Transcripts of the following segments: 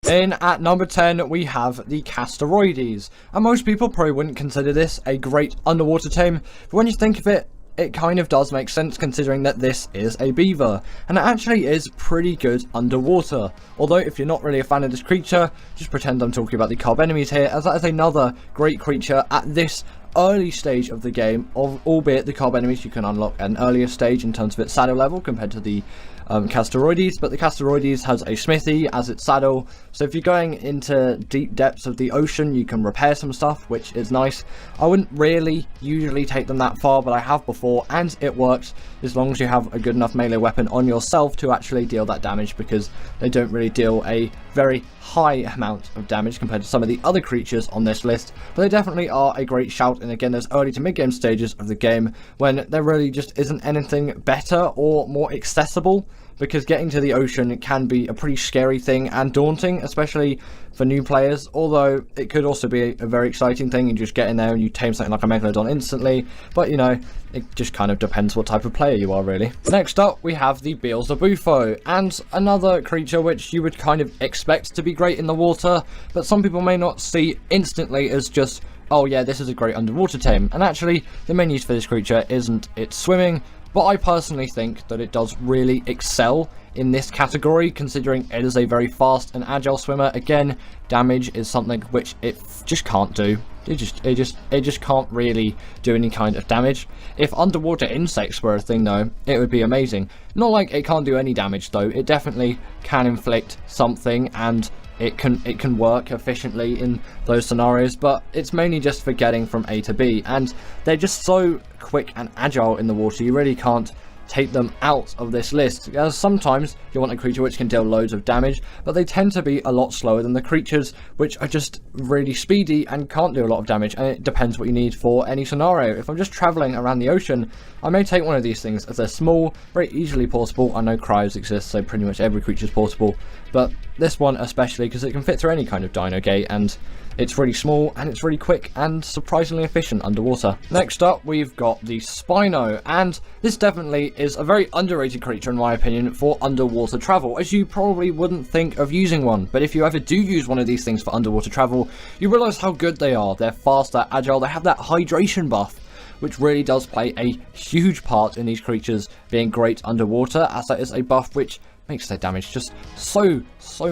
In at number 10, we have the Casteroides, and most people probably wouldn't consider this a great underwater tame, but when you think of it, it kind of does make sense considering that this is a beaver, and it actually is pretty good underwater. Although if you're not really a fan of this creature, just pretend I'm talking about the carb enemies here, as that is another great creature at this early stage of the game, albeit the carb enemies you can unlock at an earlier stage in terms of its saddle level compared to the Casteroides, but the Casteroides has a smithy as its saddle, so if you're going into deep depths of the ocean you can repair some stuff, which is nice. I wouldn't really usually take them that far, but I have before, and it works as long as you have a good enough melee weapon on yourself to actually deal that damage, because they don't really deal a very high amount of damage compared to some of the other creatures on this list, but they definitely are a great shout. And again, those early to mid game stages of the game when there really just isn't anything better or more accessible, because getting to the ocean can be a pretty scary thing and daunting, especially for new players, although it could also be a very exciting thing. You just get in there and you tame something like a Megalodon instantly, but you know, it just kind of depends what type of player you are really. Next up, we have the Beelzebufo, and another creature which you would kind of expect to be great in the water, but some people may not see instantly as just, oh yeah, this is a great underwater tame, and actually the main use for this creature isn't its swimming, but I personally think that it does really excel in this category, considering it is a very fast and agile swimmer. Again, damage is something which it just can't do. It just can't really do any kind of damage. If underwater insects were a thing though, it would be amazing. Not like it can't do any damage though, it definitely can inflict something, and it can work efficiently in those scenarios, but it's mainly just for getting from A to B, and they're just so quick and agile in the water, you really can't take them out of this list, as sometimes you want a creature which can deal loads of damage, but they tend to be a lot slower than the creatures which are just really speedy and can't do a lot of damage, and it depends what you need for any scenario. If I'm just travelling around the ocean, I may take one of these things as they're small, very easily portable. I know cryos exist, so pretty much every creature is portable, but this one especially because it can fit through any kind of dino gate, and it's really small and it's really quick and surprisingly efficient underwater. Next up, we've got the Spino, and this definitely is a very underrated creature in my opinion for underwater travel, as you probably wouldn't think of using one, but if you ever do use one of these things for underwater travel, you realise how good they are. They're fast, they're agile, they have that hydration buff, which really does play a huge part in these creatures being great underwater, as that is a buff which makes their damage just so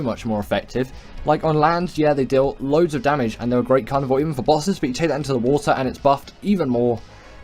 much more effective. Like on land, yeah, they deal loads of damage and they're a great carnivore even for bosses, but you take that into the water and it's buffed even more.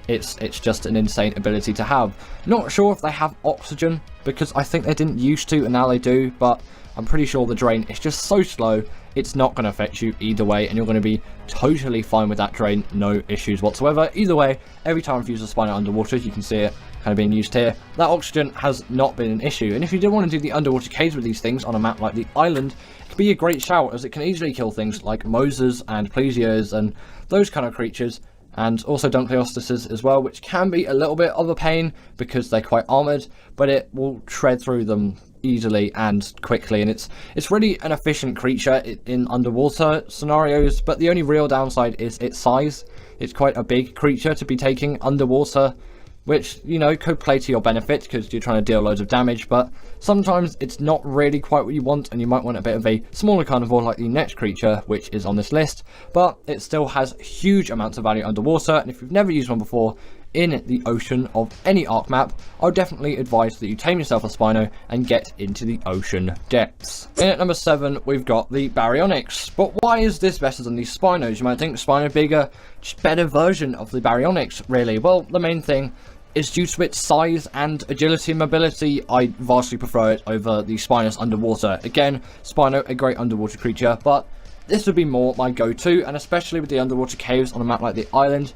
It's just an insane ability to have. Not sure if they have oxygen, because I think they didn't used to and now they do, but I'm pretty sure the drain is just so slow, it's not going to affect you either way, and you're going to be totally fine with that drain, no issues whatsoever. Either way, every time I've used a Spino underwater, you can see it kind of being used here, that oxygen has not been an issue. And if you did want to do the underwater caves with these things on a map like the island, it could be a great shout, as it can easily kill things like Moses and Plesios and those kind of creatures, and also Dunkleostises as well, which can be a little bit of a pain because they're quite armoured, but it will shred through them easily and quickly, and it's really an efficient creature in underwater scenarios, but the only real downside is its size. It's quite a big creature to be taking underwater, which, you know, could play to your benefit because you're trying to deal loads of damage, but sometimes it's not really quite what you want, and you might want a bit of a smaller carnivore like the next creature which is on this list, but it still has huge amounts of value underwater. And if you've never used one before in the ocean of any Ark map, I would definitely advise that you tame yourself a Spino and get into the ocean depths. In at number 7, we've got the Baryonyx. But why is this better than the Spinos? You might think Spino bigger, just better version of the Baryonyx, really. Well, the main thing is due to its size and agility and mobility. I vastly prefer it over the Spinos underwater. Again, Spino, a great underwater creature, but this would be more my go-to, and especially with the underwater caves on a map like the island.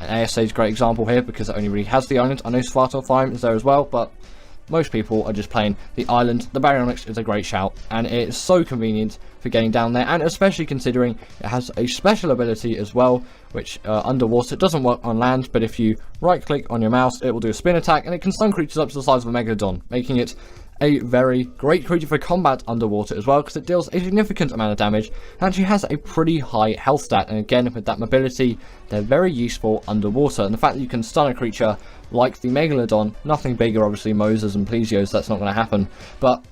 And ASA is a great example here because it only really has the island. I know Svartalfheim is there as well, but most people are just playing the island. The Baryonyx is a great shout, and it is so convenient for getting down there, and especially considering it has a special ability as well, which underwater doesn't work on land, but if you right click on your mouse, it will do a spin attack, and it can stun creatures up to the size of a Megalodon, making it a very great creature for combat underwater as well, because it deals a significant amount of damage and actually has a pretty high health stat. And again, with that mobility, they're very useful underwater, and the fact that you can stun a creature like the Megalodon, nothing bigger obviously, Moses and Plesios, that's not going to happen, but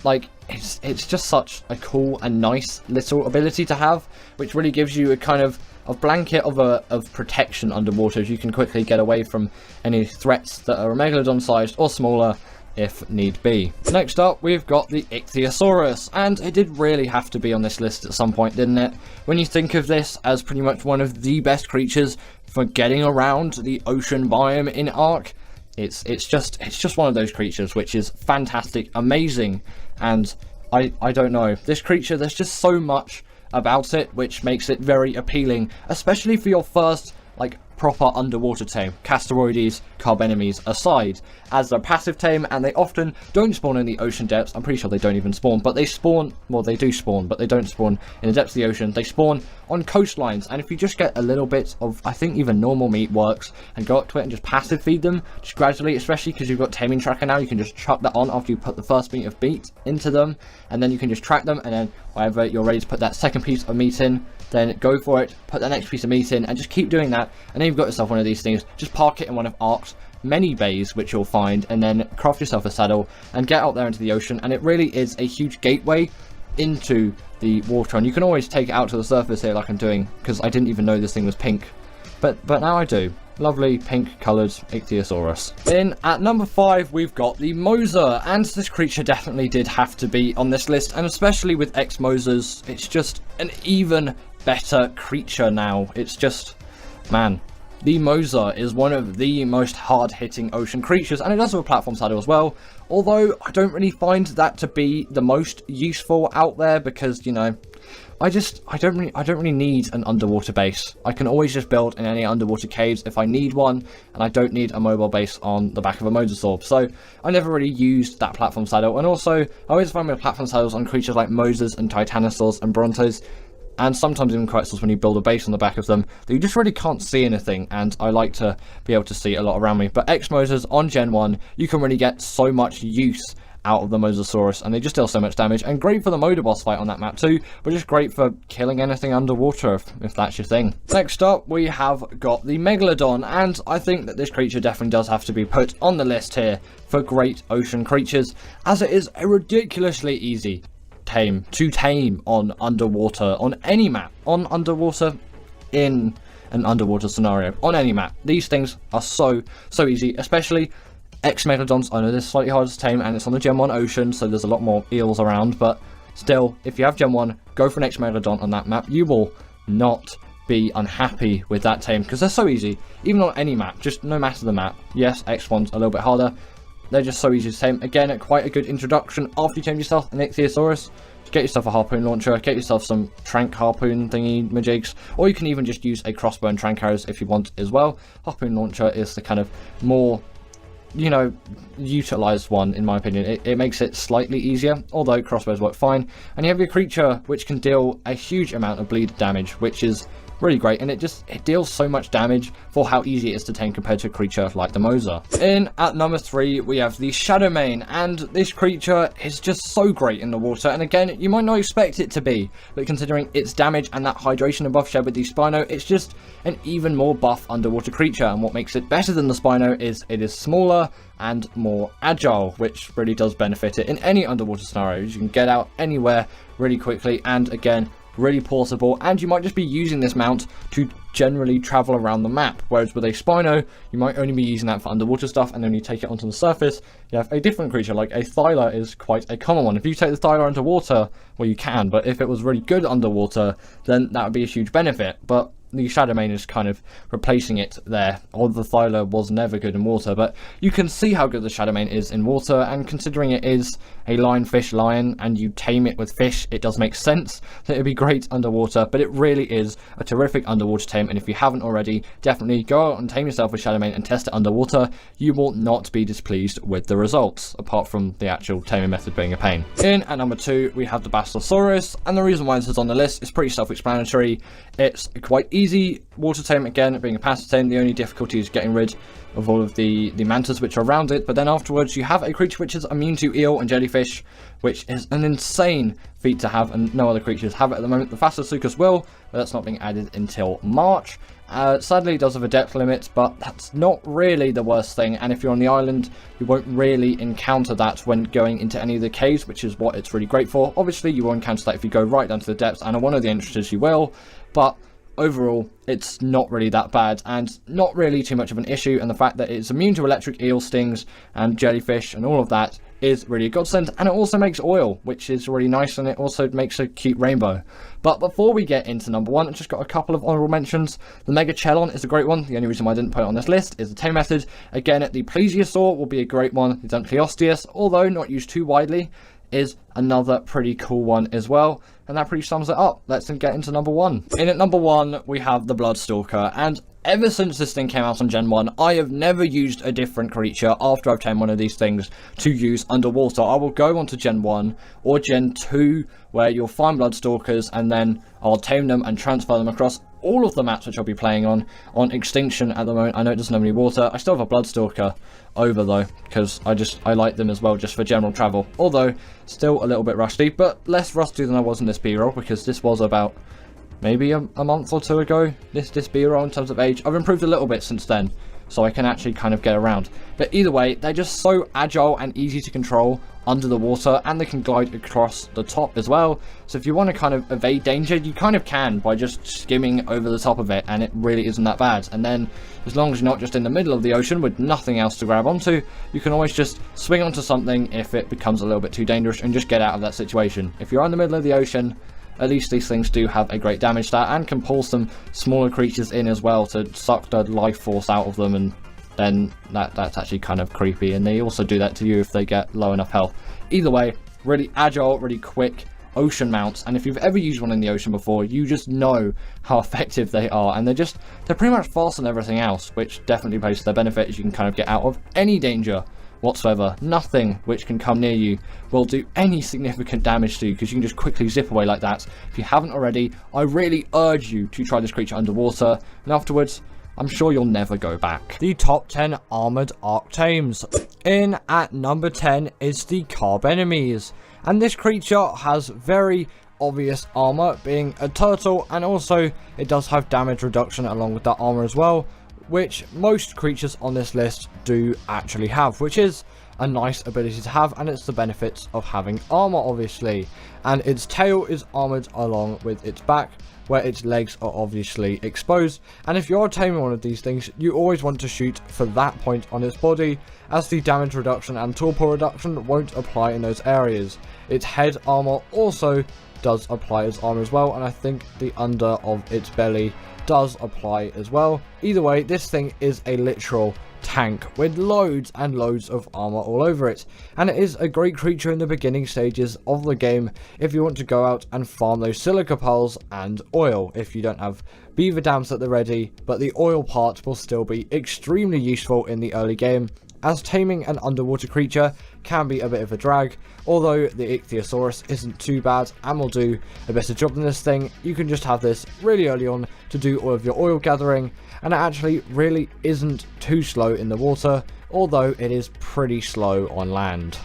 like, it's just such a cool and nice little ability to have, which really gives you a kind of a blanket of protection underwater, as you can quickly get away from any threats that are Megalodon sized or smaller if need be. Next up, we've got the Ichthyosaurus, and it did really have to be on this list at some point, didn't it? When you think of this as pretty much one of the best creatures for getting around the ocean biome in Ark, it's just one of those creatures which is fantastic, amazing, and I don't know, this creature, there's just so much about it which makes it very appealing, especially for your first, like, proper underwater tame, Castaroides, carb enemies aside, as they're passive tame and they often don't spawn in the ocean depths. I'm pretty sure they don't even spawn, but they spawn, well, they do spawn, but they don't spawn in the depths of the ocean. They spawn on coastlines, and if you just get a little bit of, I think even normal meat works, and go up to it and just passive feed them, just gradually, especially because you've got taming tracker now, you can just chuck that on after you put the first meat of meat into them, and then you can just track them, and then whenever you're ready to put that second piece of meat in, then go for it, put the next piece of meat in, and just keep doing that, and then you've got yourself one of these things. Just park it in one of Ark's many bays, which you'll find, and then craft yourself a saddle, and get out there into the ocean, and it really is a huge gateway into the water, and you can always take it out to the surface here like I'm doing, because I didn't even know this thing was pink, but now I do. Lovely pink coloured Ichthyosaurus. In at number 5, we've got the Moser, and this creature definitely did have to be on this list, and especially with X-Mosers, it's just an even better creature now. It's just, man, the Moser is one of the most hard-hitting ocean creatures, and it does have a platform saddle as well, although I don't really find that to be the most useful out there, because, you know, I don't really need an underwater base. I can always just build in any underwater caves if I need one, and I don't need a mobile base on the back of a mosasaur. So I never really used that platform saddle, and also I always find my platform saddles on creatures like Mosers and Titanosaurs and Brontos, and sometimes even Quetzals when you build a base on the back of them, that you just really can't see anything, and I like to be able to see a lot around me. But X-Mosers on Gen 1, you can really get so much use out of the Mosasaurus, and they just deal so much damage, and great for the Moda boss fight on that map too, but just great for killing anything underwater if that's your thing. Next up, we have got the Megalodon, and I think that this creature definitely does have to be put on the list here for great ocean creatures, as it is a ridiculously easy to tame on underwater, on any map, on underwater, in an underwater scenario, on any map. These things are so easy, especially X-Megalodons. I know this is slightly harder to tame, and it's on the Gen 1 ocean, so there's a lot more eels around, but still, if you have Gen 1, go for an X-Megalodon on that map. You will not be unhappy with that tame, because they're so easy, even on any map, just no matter the map. Yes, X1's a little bit harder. They're just so easy to tame. Again, quite a good introduction after you tame yourself an Ichthyosaurus. Get yourself a harpoon launcher, get yourself some trank harpoon thingy majigs, or you can even just use a crossbow and trank arrows if you want as well. Harpoon launcher is the kind of more, you know, utilized one in my opinion. It makes it slightly easier, although crossbows work fine. And you have your creature which can deal a huge amount of bleed damage, which is really great, and it deals so much damage for how easy it is to tame compared to a creature like the Moser. In at number 3, we have the Shadowmane, and this creature is just so great in the water, and again, you might not expect it to be, but considering its damage and that hydration buff shared with the Spino, it's just an even more buff underwater creature, and what makes it better than the Spino is it is smaller and more agile, which really does benefit it in any underwater scenarios. You can get out anywhere really quickly, and again, really portable, and you might just be using this mount to generally travel around the map, whereas with a Spino, you might only be using that for underwater stuff, and then when you take it onto the surface, you have a different creature. Like a Thyla is quite a common one. If you take the Thyla underwater, well, you can, but if it was really good underwater, then that would be a huge benefit, but the Shadowmane is kind of replacing it there. Or the Thyla was never good in water, but you can see how good the Shadowmane is in water, and considering it is a lionfish lion and you tame it with fish, it does make sense that it'd be great underwater, but it really is a terrific underwater tame, and if you haven't already, definitely go out and tame yourself with Shadowmane and test it underwater. You will not be displeased with the results, apart from the actual taming method being a pain. In at number 2, we have the Basilosaurus, and the reason why this is on the list is pretty self-explanatory. It's quite easy water tame, again, being a passive tame. The only difficulty is getting rid of all of the mantas which are around it, but then afterwards you have a creature which is immune to eel and jellyfish, which is an insane feat to have, and no other creatures have it at the moment. The Thassalucus will, but that's not being added until March. Sadly, it does have a depth limit, but that's not really the worst thing, and if you're on the island, you won't really encounter that when going into any of the caves, which is what it's really great for. Obviously, you will encounter that if you go right down to the depths, and on one of the entrances you will, but overall, it's not really that bad, and not really too much of an issue, and the fact that it's immune to electric eel stings and jellyfish and all of that is really a godsend, and it also makes oil, which is really nice, and it also makes a cute rainbow. But before we get into number 1, I've just got a couple of honourable mentions. The Mega Chelon is a great one. The only reason why I didn't put it on this list is the tame method. Again, the Plesiosaur will be a great one. The Dunkleosteus, although not used too widely, is another pretty cool one as well, and that pretty sums it up. Let's get into number 1. In at number 1, we have the Bloodstalker, and ever since this thing came out on Gen 1, I have never used a different creature after I've tamed one of these things to use underwater. I will go on to Gen 1 or Gen 2, where you'll find Bloodstalkers, and then I'll tame them and transfer them across all of the maps which I'll be playing on Extinction at the moment. I know it doesn't have any water. I still have a Bloodstalker over though, because I like them as well just for general travel. Although, still a little bit rusty, but less rusty than I was in this B-roll, because this was about maybe a month or 2 ago, this B-roll in terms of age. I've improved a little bit since then, so I can actually kind of get around. But either way, they're just so agile and easy to control under the water, and they can glide across the top as well. So if you want to kind of evade danger, you kind of can by just skimming over the top of it, and it really isn't that bad. And then, as long as you're not just in the middle of the ocean with nothing else to grab onto, you can always just swing onto something if it becomes a little bit too dangerous and just get out of that situation. If you're in the middle of the ocean, at least these things do have a great damage stat and can pull some smaller creatures in as well to suck the life force out of them, and then that's actually kind of creepy, and they also do that to you if they get low enough health. Either way, really agile, really quick ocean mounts, and if you've ever used one in the ocean before, you just know how effective they are, and they're pretty much faster than everything else, which definitely plays to their benefit, as you can kind of get out of any danger whatsoever. Nothing which can come near you will do any significant damage to you, because you can just quickly zip away like that. If you haven't already, I really urge you to try this creature underwater, and afterwards, I'm sure you'll never go back. The top 10 Armoured Ark Tames. In at number 10 is the Carb Enemies, and this creature has very obvious armor, being a turtle, and also it does have damage reduction along with that armor as well, which most creatures on this list do actually have, which is a nice ability to have, and it's the benefits of having armor, obviously. And its tail is armored along with its back, where its legs are obviously exposed, and if you're taming one of these things, you always want to shoot for that point on its body, as the damage reduction and torpor reduction won't apply in those areas. Its head armor also does apply as armor as well, and I think the under of its belly does apply as well. Either way, this thing is a literal tank with loads and loads of armor all over it, and it is a great creature in the beginning stages of the game if you want to go out and farm those silica pearls and oil if you don't have beaver dams at the ready, but the oil part will still be extremely useful in the early game, as taming an underwater creature can be a bit of a drag. Although the Ichthyosaurus isn't too bad and will do a better job than this thing, you can just have this really early on to do all of your oil gathering, and it actually really isn't too slow in the water, although it is pretty slow on land.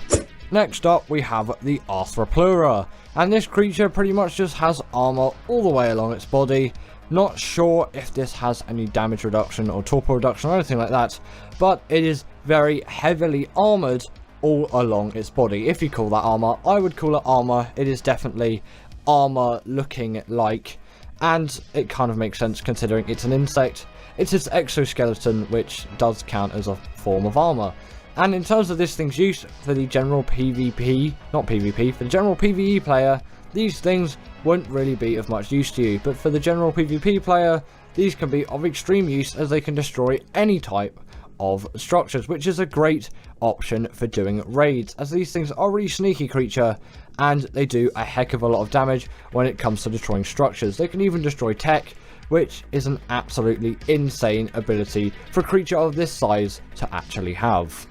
Next up, we have the Arthropleura, and this creature pretty much just has armor all the way along its body. Not sure if this has any damage reduction or torpor reduction or anything like that, but it is very heavily armored all along its body. If you call that armor, I would call it armor. It is definitely armor looking like, and it kind of makes sense considering it's an insect. It's its exoskeleton, which does count as a form of armor. And in terms of this thing's use for the general PvP, not PvP, for the general PvE player, these things won't really be of much use to you, but for the general PvP player, these can be of extreme use, as they can destroy any type of structures, which is a great option for doing raids, as these things are a really sneaky creature, and they do a heck of a lot of damage when it comes to destroying structures. They can even destroy tech, which is an absolutely insane ability for a creature of this size to actually have.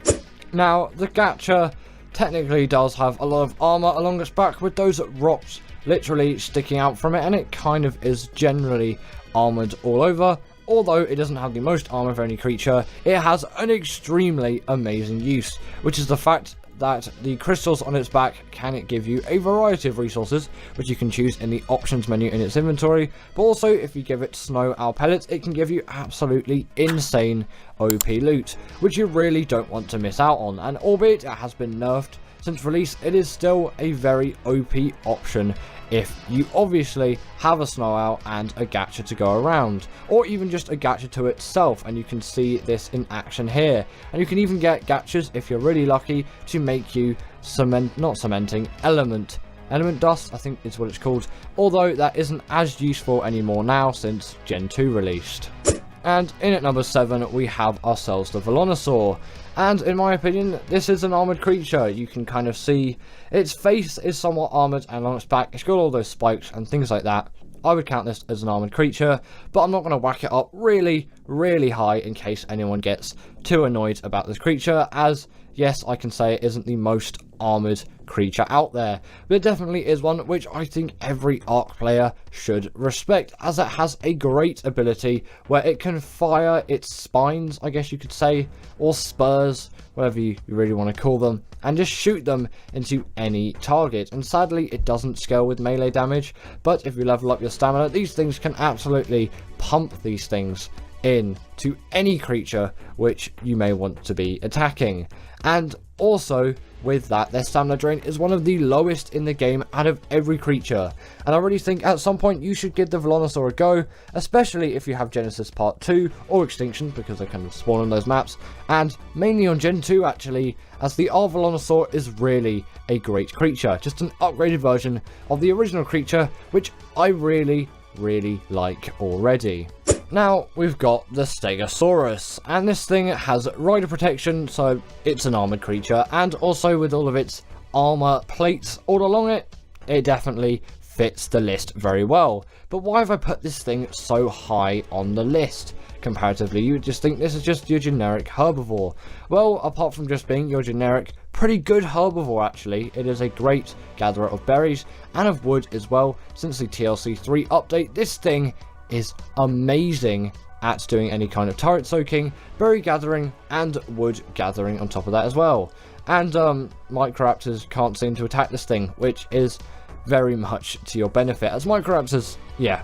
Now, the Gacha technically does have a lot of armor along its back, with those rocks literally sticking out from it, and it kind of is generally armored all over. Although it doesn't have the most armor of any creature, it has an extremely amazing use, which is the fact that the crystals on its back can give you a variety of resources, which you can choose in the options menu in its inventory, but also if you give it snow owl pellets, it can give you absolutely insane OP loot, which you really don't want to miss out on. And albeit it has been nerfed since release, it is still a very OP option if you obviously have a snow owl and a gacha to go around, or even just a gacha to itself, and you can see this in action here. And you can even get gachas, if you're really lucky, to make you element dust, I think is what it's called, although that isn't as useful anymore now since Gen 2 released. And in at number 7 we have ourselves the Velonosaur, and in my opinion this is an armoured creature. You can kind of see its face is somewhat armoured, and on its back it's got all those spikes and things like that. I would count this as an armoured creature, but I'm not going to whack it up really high in case anyone gets too annoyed about this creature, as yes, I can say it isn't the most armoured creature out there, but it definitely is one which I think every Ark player should respect, as it has a great ability where it can fire its spines, I guess you could say, or spurs, whatever you really want to call them, and just shoot them into any target. And sadly it doesn't scale with melee damage, but if you level up your stamina, these things can absolutely pump these things in to any creature which you may want to be attacking. And also with that, their stamina drain is one of the lowest in the game out of every creature, and I really think at some point you should give the Velonosaur a go, especially if you have Genesis Part 2 or Extinction, because they kind of spawn on those maps, and mainly on Gen 2 actually, as the Velonosaur is really a great creature, just an upgraded version of the original creature, which I really like already. Now we've got the Stegosaurus, and this thing has rider protection, so it's an armoured creature, and also with all of its armour plates all along it, it definitely fits the list very well. But why have I put this thing so high on the list? Comparatively, you would just think this is just your generic herbivore. Well, apart from just being your generic, pretty good herbivore actually, it is a great gatherer of berries and of wood as well. Since the TLC 3 update, this thing is amazing at doing any kind of turret soaking, berry gathering, and wood gathering on top of that as well. And Microraptors can't seem to attack this thing, which is very much to your benefit, as Microraptors, yeah,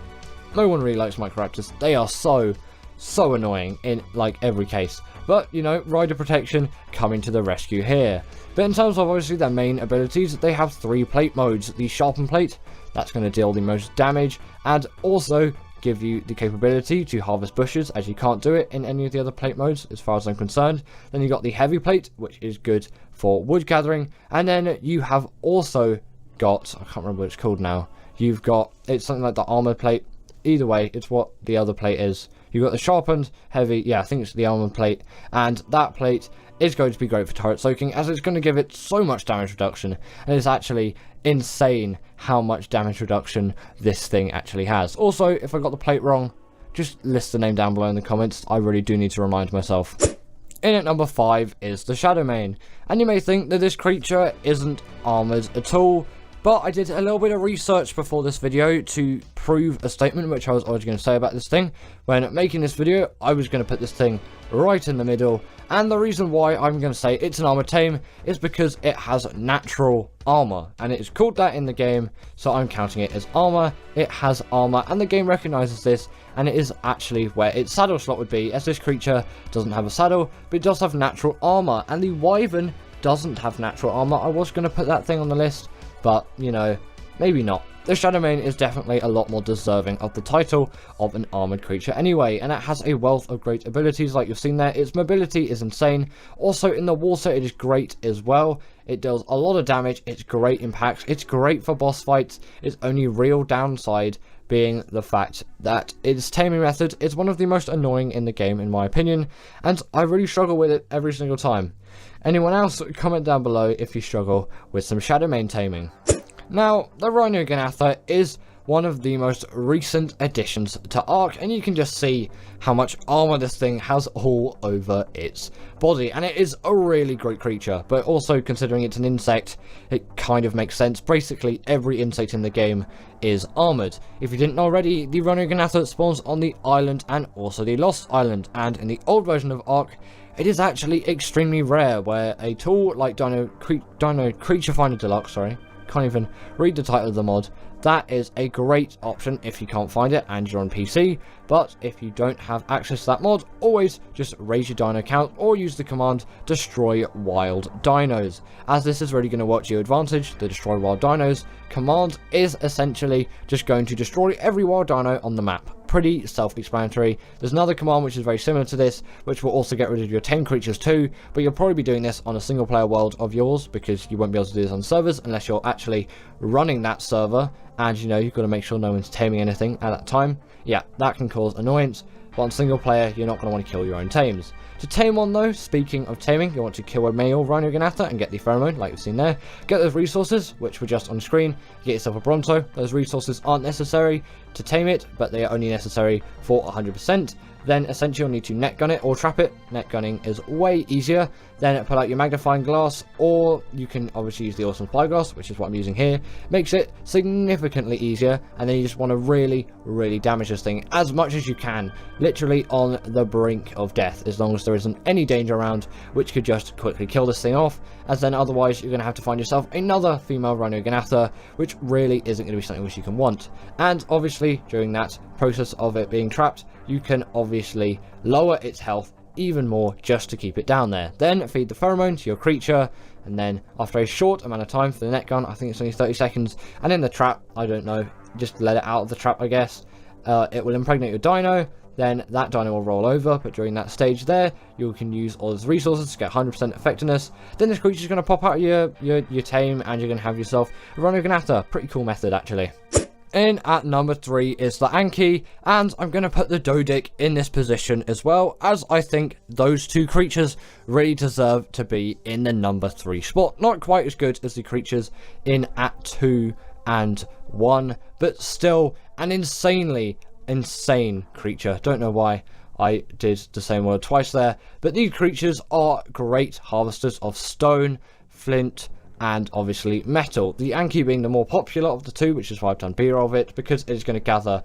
no one really likes Microraptors. They are so annoying in like every case. But you know, rider protection coming to the rescue here. But in terms of obviously their main abilities, they have 3 plate modes. The sharpen plate, that's going to deal the most damage, and also give you the capability to harvest bushes, as you can't do it in any of the other plate modes as far as I'm concerned. Then you got the heavy plate, which is good for wood gathering, and then you have also got, I can't remember what it's called now, you've got, it's something like the armored plate. Either way, it's what the other plate is. You've got the sharpened, heavy, yeah, I think it's the armored plate, and that plate is going to be great for turret soaking, as it's going to give it so much damage reduction, and it's actually insane how much damage reduction this thing actually has. Also, if I got the plate wrong, just list the name down below in the comments. I really do need to remind myself. In at number 5 is the Shadowmane, and you may think that this creature isn't armoured at all, but I did a little bit of research before this video to prove a statement which I was already going to say about this thing. When making this video, I was going to put this thing right in the middle, and the reason why I'm going to say it's an armoured tame is because it has natural armour, and it is called that in the game, so I'm counting it as armour. It has armour, and the game recognises this, and it is actually where its saddle slot would be, as this creature doesn't have a saddle, but it does have natural armour, and the Wyvern doesn't have natural armour. I was going to put that thing on the list, but, you know, maybe not. The Shadowmane is definitely a lot more deserving of the title of an armoured creature anyway, and it has a wealth of great abilities like you've seen there. Its mobility is insane. Also in the water it is great as well. It does a lot of damage, it's great impacts, it's great for boss fights. Its only real downside being the fact that its taming method is one of the most annoying in the game in my opinion, and I really struggle with it every single time. Anyone else, comment down below if you struggle with some Shadowmane taming. Now, the Rhino Ganatha is one of the most recent additions to Ark, and you can just see how much armor this thing has all over its body, and it is a really great creature. But also, considering it's an insect, it kind of makes sense. Basically every insect in the game is armored. If you didn't know already, the Rhino Ganatha spawns on the island and also the Lost Island, and in the old version of Ark it is actually extremely rare where a tool like Dino Creature Finder Deluxe, sorry, can't even read the title of the mod. That is a great option if you can't find it and you're on PC, but if you don't have access to that mod, always just raise your dino count or use the command destroy wild dinos, as this is really going to work to your advantage. The destroy wild dinos command is essentially just going to destroy every wild dino on the map. Pretty self-explanatory. There's another command which is very similar to this, which will also get rid of your tame creatures too, but you'll probably be doing this on a single player world of yours, because you won't be able to do this on servers unless you're actually running that server, and you know, you've got to make sure no one's taming anything at that time. Yeah, that can cause annoyance, but on single player, you're not going to want to kill your own tames. To tame one though, speaking of taming, you want to kill a male Rhino Ganatha and get the pheromone, like we've seen there. Get those resources, which were just on screen. Get yourself a Bronto. Those resources aren't necessary to tame it, but they are only necessary for 100%. Then essentially you'll need to net gun it or trap it. Net gunning is way easier. Then pull out your magnifying glass, or you can obviously use the awesome spyglass, which is what I'm using here. Makes it significantly easier, and then you just want to really damage this thing as much as you can, literally on the brink of death, as long as there isn't any danger around, which could just quickly kill this thing off, as then otherwise you're going to have to find yourself another female Rhino Ganatha, which really isn't going to be something which you can want. And obviously during that process of it being trapped, you can obviously lower its health even more just to keep it down there. Then feed the pheromone to your creature, and then after a short amount of time for the net gun, I think it's only 30 seconds, and in the trap, I don't know, just let it out of the trap, I guess. It will impregnate your dino, then that dino will roll over, but during that stage there, you can use all those resources to get 100% effectiveness. Then this creature's going to pop out of your tame, and you're going to have yourself a Rhino Ganatha. Pretty cool method, actually. In at number 3 is the Anki, and I'm going to put the Dodic in this position as well, as I think those two creatures really deserve to be in the number 3 spot. Not quite as good as the creatures in at 2 and 1, but still an insanely insane creature. Don't know why I did the same word twice there, but these creatures are great harvesters of stone, flint, and obviously metal. The Anki being the more popular of the two, which is why I've done B-roll of it, because it's going to gather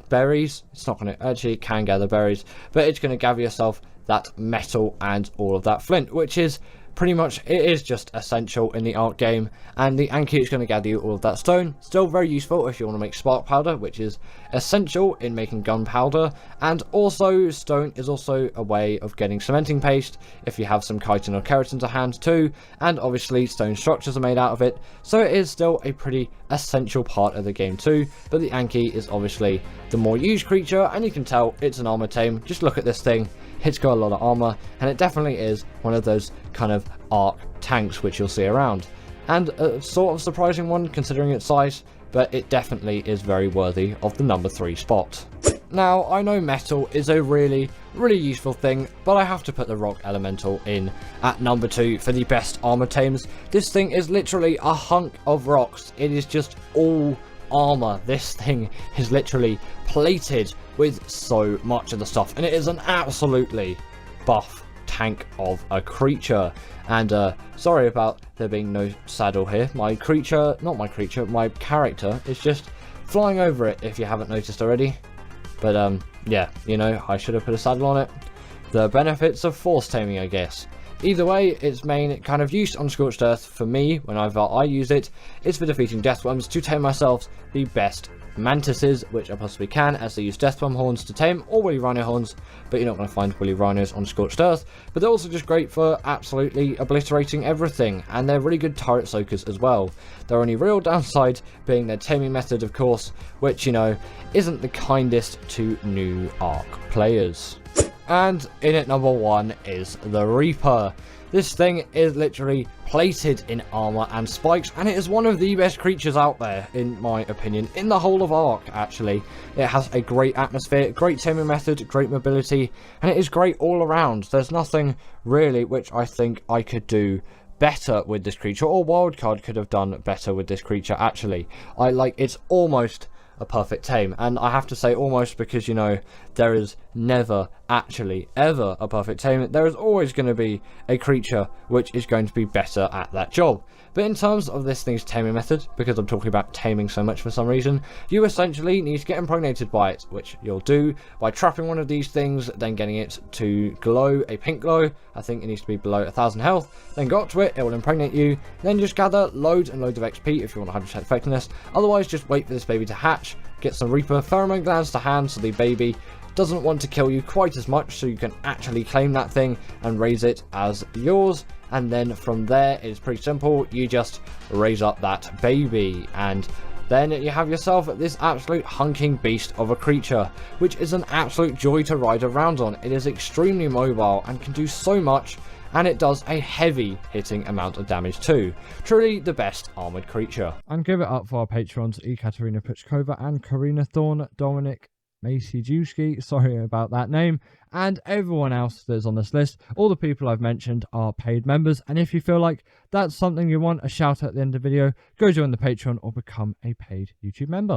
berries. It's not going to, actually it can gather berries, but it's going to gather yourself that metal and all of that flint, which is pretty much, it is just essential in the Ark game, and the Anki is going to gather you all of that stone. Still very useful if you want to make spark powder, which is essential in making gunpowder, and also stone is also a way of getting cementing paste if you have some chitin or keratin to hand too, and obviously stone structures are made out of it, so it is still a pretty essential part of the game too. But the Anki is obviously the more used creature, and you can tell it's an armor tame. Just look at this thing. It's got a lot of armor, and it definitely is one of those kind of Ark tanks which you'll see around, and a sort of surprising one considering its size, but it definitely is very worthy of the number 3 spot. Now, I know metal is a really useful thing, but I have to put the rock elemental in at number 2 for the best armor tames. This thing is literally a hunk of rocks. It is just all armor. This thing is literally plated with so much of the stuff, and it is an absolutely buff tank of a creature. And sorry about there being no saddle here. My character is just flying over it, if you haven't noticed already. But yeah, you know, I should have put a saddle on it. The benefits of force taming, I guess. Either way, its main kind of use on Scorched Earth for me, whenever I use it, is for defeating deathworms to tame myself the best mantises which I possibly can, as they use deathworm horns to tame, or woolly rhino horns, but you're not going to find woolly rhinos on Scorched Earth. But they're also just great for absolutely obliterating everything, and they're really good turret soakers as well. Their only real downside being their taming method, of course, which, you know, isn't the kindest to new Ark players. And in at number 1 is the Reaper. This thing is literally plated in armor and spikes, and it is one of the best creatures out there, in my opinion, in the whole of Ark, actually. It has a great atmosphere, great taming method, great mobility, and it is great all around. There's nothing really which I think I could do better with this creature, or Wildcard could have done better with this creature, actually. It's almost a perfect tame. And I have to say almost because, you know, there is never actually ever a perfect tame. There is always going to be a creature which is going to be better at that job. But in terms of this thing's taming method, because I'm talking about taming so much for some reason, you essentially need to get impregnated by it, which you'll do by trapping one of these things, then getting it to glow a pink glow. I think it needs to be below 1000 health. Then go up to it, it will impregnate you. Then just gather loads and loads of XP if you want 100% effectiveness. Otherwise, just wait for this baby to hatch, get some Reaper pheromone glands to hand so the baby doesn't want to kill you quite as much, so you can actually claim that thing and raise it as yours. And then from there, it's pretty simple. You just raise up that baby, and then you have yourself this absolute hunking beast of a creature, which is an absolute joy to ride around on. It is extremely mobile and can do so much, and it does a heavy hitting amount of damage too. Truly the best armoured creature. And give it up for our patrons, Ekaterina Puchkova and Karina Thorne, Dominic Maciejewski, sorry about that name, and everyone else that's on this list. All the people I've mentioned are paid members, and if you feel like that's something you want a shout out at the end of the video, go join the Patreon or become a paid YouTube member.